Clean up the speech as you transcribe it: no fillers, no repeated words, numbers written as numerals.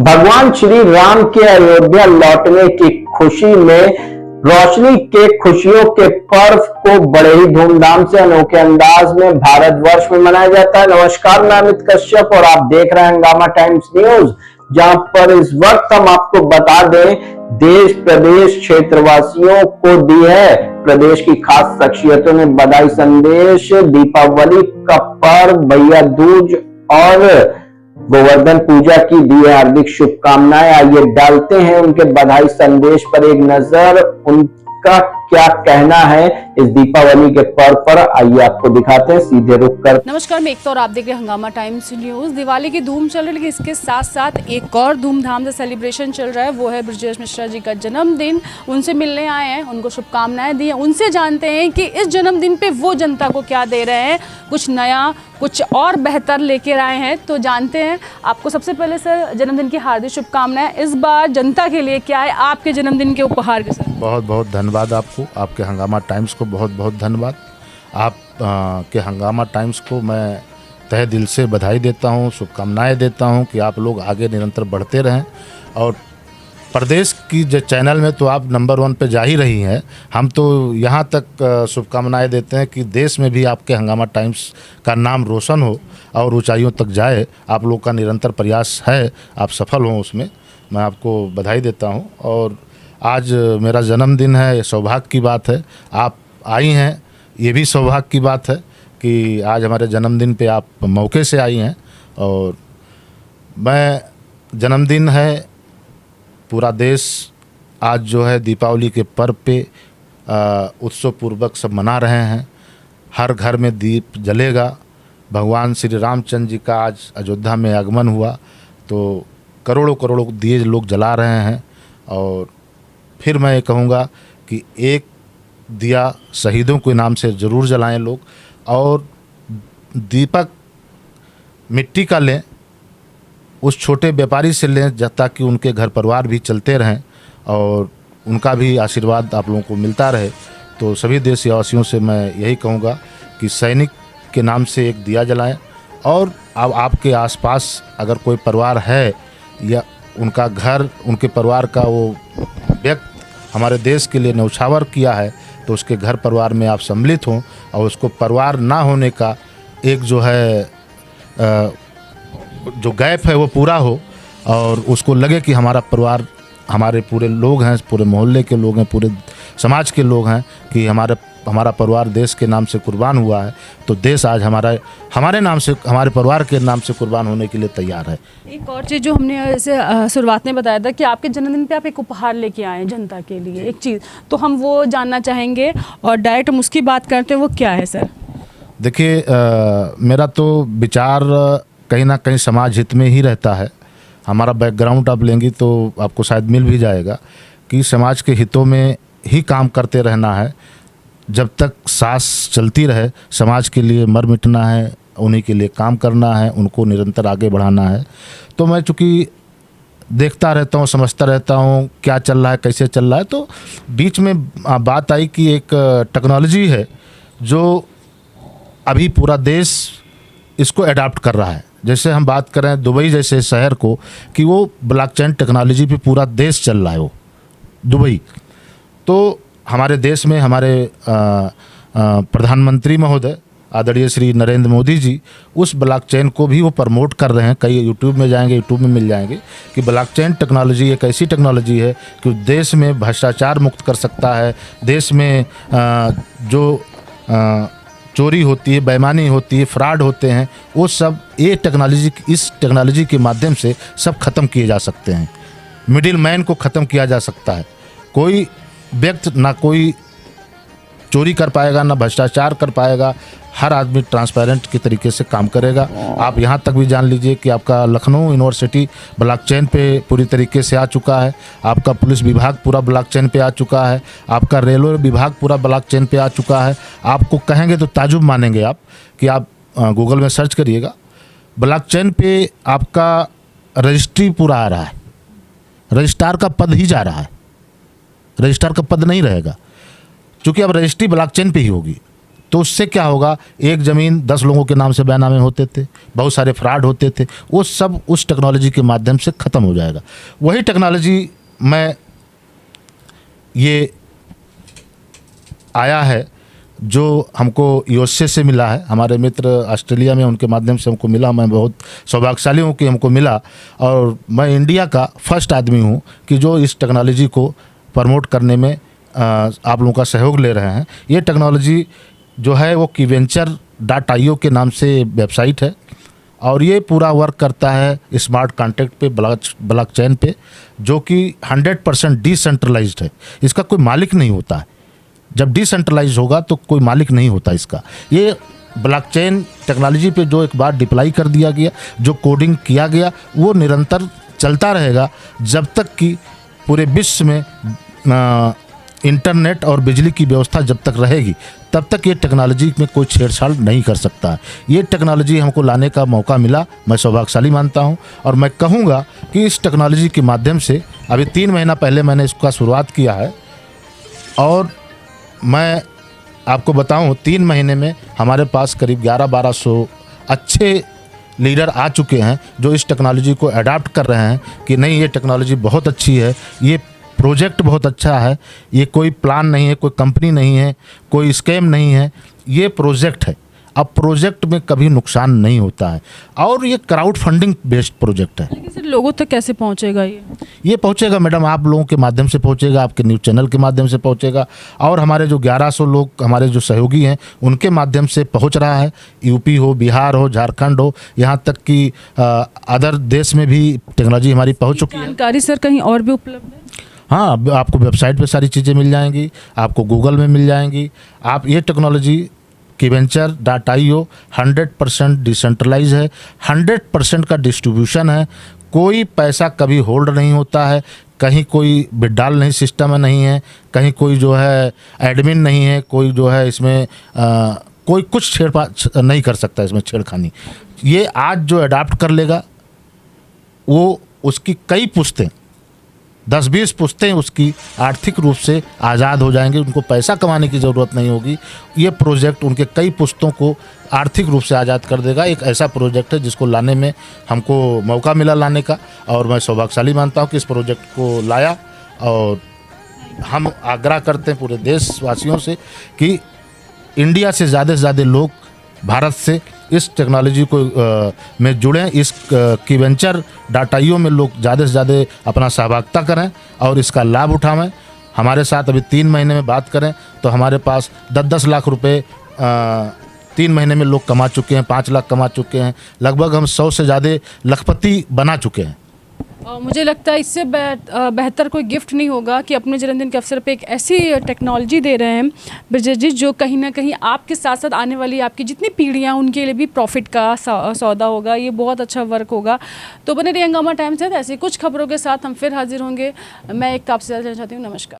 भगवान श्री राम के अयोध्या लौटने की खुशी में रोशनी के खुशियों के पर्व को बड़े ही धूमधाम से अनोखे अंदाज में भारतवर्ष में मनाया जाता है। नमस्कार, मैं अमित कश्यप और आप देख रहे हैं हंगामा टाइम्स न्यूज, जहां पर इस वक्त हम आपको बता दें देश प्रदेश क्षेत्रवासियों को दी है प्रदेश की खास शख्सियतों ने बधाई संदेश। दीपावली का पर्व, भैया दूज और गोवर्धन पूजा की दी है हार्दिक शुभकामनाएं। आइए डालते हैं उनके बधाई संदेश पर एक नजर, उनका क्या कहना है इस दीपावली के पर्व पर। आइए आपको दिखाते हैं, सीधे रुक कर। नमस्कार, मैं एकता और आप देख रहे हैं हंगामा टाइम्स न्यूज। दिवाली की धूम चल रही है, लेकिन इसके साथ साथ एक और धूमधाम से सेलिब्रेशन चल रहा है, वो है ब्रजेश मिश्रा जी का जन्मदिन। उनसे मिलने आए हैं, उनको शुभकामनाएं दी हैं। उनसे जानते हैं कि इस जन्मदिन पे वो जनता को क्या दे रहे हैं, कुछ नया कुछ और बेहतर लेकर आए हैं। तो जानते हैं। आपको सबसे पहले सर जन्मदिन की हार्दिक शुभकामनाएं। इस बार जनता के लिए क्या है आपके जन्मदिन के उपहार के साथ? बहुत बहुत धन्यवाद आपको, आपके हंगामा टाइम्स को बहुत बहुत धन्यवाद। आप के हंगामा टाइम्स को मैं तहे दिल से बधाई देता हूं, शुभकामनाएं देता हूं कि आप लोग आगे निरंतर बढ़ते रहें। और प्रदेश की जो चैनल में तो आप नंबर 1 पे जा ही रही हैं। हम तो यहाँ तक शुभकामनाएं देते हैं कि देश में भी आपके हंगामा टाइम्स का नाम रोशन हो और ऊंचाइयों तक जाए। आप लोग का निरंतर प्रयास है, आप सफल हों उसमें। मैं आपको बधाई देता हूँ। और आज मेरा जन्मदिन है, ये सौभाग्य की बात है। आप आई हैं, ये भी सौभाग्य की बात है कि आज हमारे जन्मदिन पे आप मौके से आई हैं। और मैं जन्मदिन है, पूरा देश आज जो है दीपावली के पर्व पे उत्सव पूर्वक सब मना रहे हैं। हर घर में दीप जलेगा। भगवान श्री रामचंद्र जी का आज अयोध्या में आगमन हुआ, तो करोड़ों करोड़ों दिए लोग जला रहे हैं। और फिर मैं ये कहूँगा कि एक दिया शहीदों के नाम से ज़रूर जलाएं लोग, और दीपक मिट्टी का लें, उस छोटे व्यापारी से लें, ताकि उनके घर परिवार भी चलते रहें और उनका भी आशीर्वाद आप लोगों को मिलता रहे। तो सभी देशवासियों से मैं यही कहूँगा कि सैनिक के नाम से एक दिया जलाएं। और अब आपके आसपास अगर कोई परिवार है या उनका घर, उनके परिवार का वो व्यक्ति हमारे देश के लिए न्यौछावर किया है, तो उसके घर परिवार में आप सम्मिलित हों और उसको परिवार ना होने का एक जो है जो गैप है वो पूरा हो, और उसको लगे कि हमारा परिवार, हमारे पूरे लोग हैं, पूरे मोहल्ले के लोग हैं, पूरे समाज के लोग हैं, कि हमारा परिवार देश के नाम से कुर्बान हुआ है। तो देश आज हमारे नाम से, हमारे परिवार के नाम से कुर्बान होने के लिए तैयार है। एक और चीज़ जो हमने ऐसे शुरुआत में बताया था कि आपके जन्मदिन पे आप एक उपहार लेके आए हैं जनता के लिए, एक चीज़, तो हम वो जानना चाहेंगे और डायरेक्ट हम उसकी बात करते हैं। वो क्या है सर? देखिए, मेरा तो विचार कहीं ना कहीं समाज हित में ही रहता है। हमारा बैकग्राउंड आप लेंगी तो आपको शायद मिल भी जाएगा कि समाज के हितों में ही काम करते रहना है। जब तक सांस चलती रहे, समाज के लिए मर मिटना है, उन्हीं के लिए काम करना है, उनको निरंतर आगे बढ़ाना है। तो मैं चूँकि देखता रहता हूँ, समझता रहता हूँ क्या चल रहा है, कैसे चल रहा है, तो बीच में बात आई कि एक टेक्नोलॉजी है जो अभी पूरा देश इसको अडॉप्ट कर रहा है। जैसे हम बात करें दुबई जैसे शहर को, कि वो ब्लॉकचेन टेक्नोलॉजी पे पूरा देश चल रहा है, वो दुबई। तो हमारे देश में हमारे प्रधानमंत्री महोदय आदरणीय श्री नरेंद्र मोदी जी उस ब्लॉकचेन को भी वो प्रमोट कर रहे हैं। कई यूट्यूब में जाएंगे, यूट्यूब में मिल जाएंगे कि ब्लॉकचेन टेक्नोलॉजी एक ऐसी टेक्नोलॉजी है कि देश में भ्रष्टाचार मुक्त कर सकता है। देश में जो चोरी होती है, बेईमानी होती है, फ्रॉड होते हैं, वो सब इस टेक्नोलॉजी के माध्यम से सब खत्म किए जा सकते हैं। मिडिल मैन को ख़त्म किया जा सकता है। कोई व्यक्ति ना कोई चोरी कर पाएगा, ना भ्रष्टाचार कर पाएगा। हर आदमी ट्रांसपेरेंट के तरीके से काम करेगा। आप यहाँ तक भी जान लीजिए कि आपका लखनऊ यूनिवर्सिटी ब्लॉकचेन पे पूरी तरीके से आ चुका है। आपका पुलिस विभाग पूरा ब्लॉकचेन पे आ चुका है। आपका रेलवे विभाग पूरा ब्लॉकचेन पे आ चुका है। आपको कहेंगे तो ताजुब मानेंगे आप, कि आप गूगल में सर्च करिएगा, ब्लॉकचेन पे आपका रजिस्ट्री पूरा आ रहा है। रजिस्ट्रार का पद ही जा रहा है, रजिस्ट्रार का पद नहीं रहेगा, क्योंकि अब रजिस्ट्री ब्लॉकचेन पे ही होगी। तो उससे क्या होगा, एक ज़मीन 10 लोगों के नाम से बैनामे होते थे, बहुत सारे फ्रॉड होते थे, वो सब उस टेक्नोलॉजी के माध्यम से ख़त्म हो जाएगा। वही टेक्नोलॉजी में ये आया है जो हमको यूएसए से मिला है, हमारे मित्र ऑस्ट्रेलिया में, उनके माध्यम से हमको मिला। मैं बहुत सौभाग्यशाली हूँ कि हमको मिला, और मैं इंडिया का फर्स्ट आदमी हूँ कि जो इस टेक्नोलॉजी को प्रमोट करने में आप लोगों का सहयोग ले रहे हैं। ये टेक्नोलॉजी जो है वो kventure.io के नाम से वेबसाइट है, और ये पूरा वर्क करता है स्मार्ट कॉन्ट्रैक्ट पे, ब्लॉकचेन पे, जो कि 100% डिसेंट्रलाइज्ड है। इसका कोई मालिक नहीं होता है। जब डिसेंट्रलाइज होगा तो कोई मालिक नहीं होता इसका। ये ब्लॉकचेन टेक्नोलॉजी पे जो एक बार डिप्लाई कर दिया गया, जो कोडिंग किया गया, वो निरंतर चलता रहेगा जब तक कि पूरे विश्व में इंटरनेट और बिजली की व्यवस्था जब तक रहेगी, तब तक ये टेक्नोलॉजी में कोई छेड़छाड़ नहीं कर सकता है। ये टेक्नोलॉजी हमको लाने का मौका मिला, मैं सौभाग्यशाली मानता हूँ। और मैं कहूँगा कि इस टेक्नोलॉजी के माध्यम से अभी 3 महीना पहले मैंने इसका शुरुआत किया है, और मैं आपको बताऊं 3 महीने में हमारे पास करीब 1100-1200 अच्छे लीडर आ चुके हैं जो इस टेक्नोलॉजी को अडाप्ट कर रहे हैं कि नहीं, ये टेक्नोलॉजी बहुत अच्छी है, ये प्रोजेक्ट बहुत अच्छा है, ये कोई प्लान नहीं है, कोई कंपनी नहीं है, कोई स्कैम नहीं है, ये प्रोजेक्ट है। अब प्रोजेक्ट में कभी नुकसान नहीं होता है, और ये क्राउड फंडिंग बेस्ड प्रोजेक्ट है। लेकिन सर लोगों तक कैसे पहुंचेगा ये पहुंचेगा मैडम, आप लोगों के माध्यम से पहुंचेगा, आपके न्यूज़ चैनल के माध्यम से पहुंचेगा, और हमारे जो 1100 लोग, हमारे जो सहयोगी हैं, उनके माध्यम से पहुंच रहा है। यूपी हो, बिहार हो, झारखंड हो, यहाँ तक कि अदर देश में भी टेक्नोलॉजी हमारी पहुँच चुकी है। जानकारी सर कहीं और भी उपलब्ध है? हाँ, आपको वेबसाइट पे सारी चीज़ें मिल जाएंगी, आपको गूगल में मिल जाएंगी। आप ये टेक्नोलॉजी kventure.io 100% डिसेंट्रलाइज है, 100% का डिस्ट्रीब्यूशन है, कोई पैसा कभी होल्ड नहीं होता है, कहीं कोई विड्रॉल नहीं सिस्टम नहीं है, कहीं कोई जो है एडमिन नहीं है, कोई जो है इसमें कोई कुछ छेड़छाड़ नहीं कर सकता, इसमें छेड़खानी। ये आज जो अडाप्ट कर लेगा वो उसकी कई पुश्तें, 10-20 पुश्तें उसकी आर्थिक रूप से आज़ाद हो जाएंगे, उनको पैसा कमाने की ज़रूरत नहीं होगी। ये प्रोजेक्ट उनके कई पुश्तों को आर्थिक रूप से आज़ाद कर देगा। एक ऐसा प्रोजेक्ट है जिसको लाने में हमको मौका मिला लाने का, और मैं सौभाग्यशाली मानता हूँ कि इस प्रोजेक्ट को लाया। और हम आग्रह करते हैं पूरे देशवासियों से कि इंडिया से ज़्यादा लोग भारत से इस टेक्नोलॉजी को में जुड़ें, इस kventure.io में लोग ज़्यादा से ज़्यादा अपना सहभागिता करें और इसका लाभ उठाएं। हमारे साथ अभी 3 महीने में बात करें तो हमारे पास 10-10 लाख रुपए 3 महीने में लोग कमा चुके हैं, 5 लाख कमा चुके हैं, लगभग हम 100 से ज़्यादा लखपति बना चुके हैं। मुझे लगता है इससे बेहतर कोई गिफ्ट नहीं होगा कि अपने जन्मदिन के अवसर पे एक ऐसी टेक्नोलॉजी दे रहे हैं ब्रजेश जी, जो कहीं ना कहीं आपके साथ साथ आने वाली आपकी जितनी पीढ़ियां उनके लिए भी प्रॉफिट का सौदा होगा। ये बहुत अच्छा वर्क होगा। तो बने रहिए हंगामा टाइम्स है, ऐसी कुछ खबरों के साथ हम फिर हाजिर होंगे। मैं एक आपसे चाहती हूँ, नमस्कार।